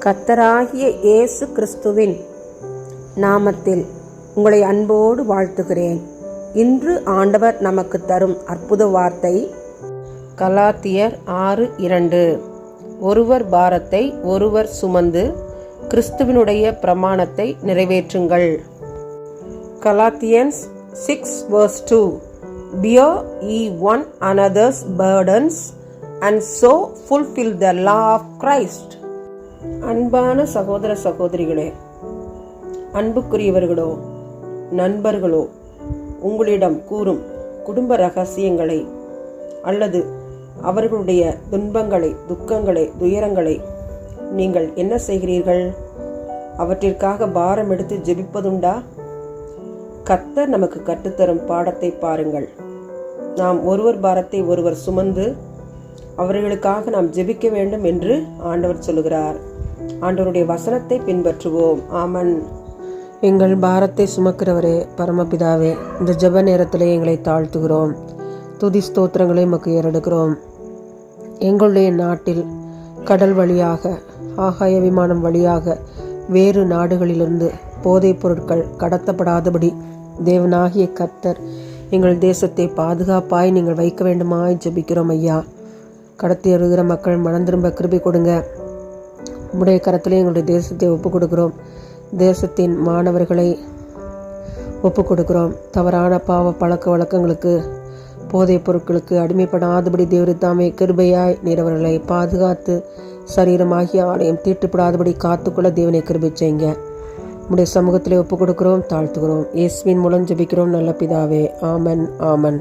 கர்த்தராகிய இயேசு கிறிஸ்துவின் நாமத்தில் உங்களை அன்போடு வாழ்த்துகிறேன். இன்று ஆண்டவர் நமக்கு தரும் அற்புத வார்த்தை கலாத்தியர் 6:2. ஒருவர் பாரத்தை ஒருவர் சுமந்து கிறிஸ்துவினுடைய பிரமாணத்தை நிறைவேற்றுங்கள். Galatians 6:2. Bear ye one another's burdens and so fulfill the law of Christ. அன்பான சகோதர சகோதரிகளே, அன்புக்குரியவர்களோ நண்பர்களோ, உங்களிடம் கூறும் குடும்ப ரகசியங்களை அல்லது அவர்களுடைய துன்பங்களை, துக்கங்களை, துயரங்களை நீங்கள் என்ன செய்கிறீர்கள்? அவற்றிற்காக பாரம் எடுத்து ஜெபிப்பதுண்டா? கர்த்தர் நமக்கு கற்றுத்தரும் பாடத்தை பாருங்கள். நாம் ஒருவர் பாரத்தை ஒருவர் சுமந்து அவர்களுக்காக நாம் ஜெபிக்க வேண்டும் என்று ஆண்டவர் சொல்லுகிறார். ஆண்டவருடைய வசனத்தை பின்பற்றுவோம். ஆமன். எங்கள் பாரத்தை சுமக்கிறவரே, பரமபிதாவே, இந்த ஜெப நேரத்திலே எங்களை தாழ்த்துகிறோம். துதி ஸ்தோத்திரங்களை உமக்கு ஏறெடுக்கிறோம். எங்களுடைய நாட்டில் கடல் வழியாக, ஆகாய விமானம் வழியாக வேறு நாடுகளிலிருந்து போதைப் பொருட்கள் கடத்தப்படாதபடி தேவனாகிய கர்த்தர் எங்கள் தேசத்தை பாதுகாப்பாய் நீங்கள் வைக்க வேண்டுமாய் ஜெபிக்கிறோம் ஐயா. கடத்தி வருகிற மக்கள் மனம் திரும்ப கிருபை கொடுங்க. உம்முடைய கரத்திலே எங்களுடைய தேசத்தை ஒப்புக் கொடுக்கிறோம். தேசத்தின் மாணவர்களை ஒப்புக் கொடுக்கிறோம். தவறான பாவ பழக்க வழக்கங்களுக்கு, போதைப் பொருட்களுக்கு அடிமைப்படாதபடி தேவரித்தாமே கிருபையாய் நீர் அவர்களை பாதுகாத்து சரீரமாகிய ஆலயம் தீட்டுப்படாதபடி காத்துக்கொள்ள தேவனை கிருபை செய்யுங்க. உம்முடைய சமூகத்திலே ஒப்புக் கொடுக்கிறோம், தாழ்த்துகிறோம். இயேசுவின் மூலம் ஜெபிக்கிறோம் நல்ல பிதாவே. ஆமன், ஆமன்.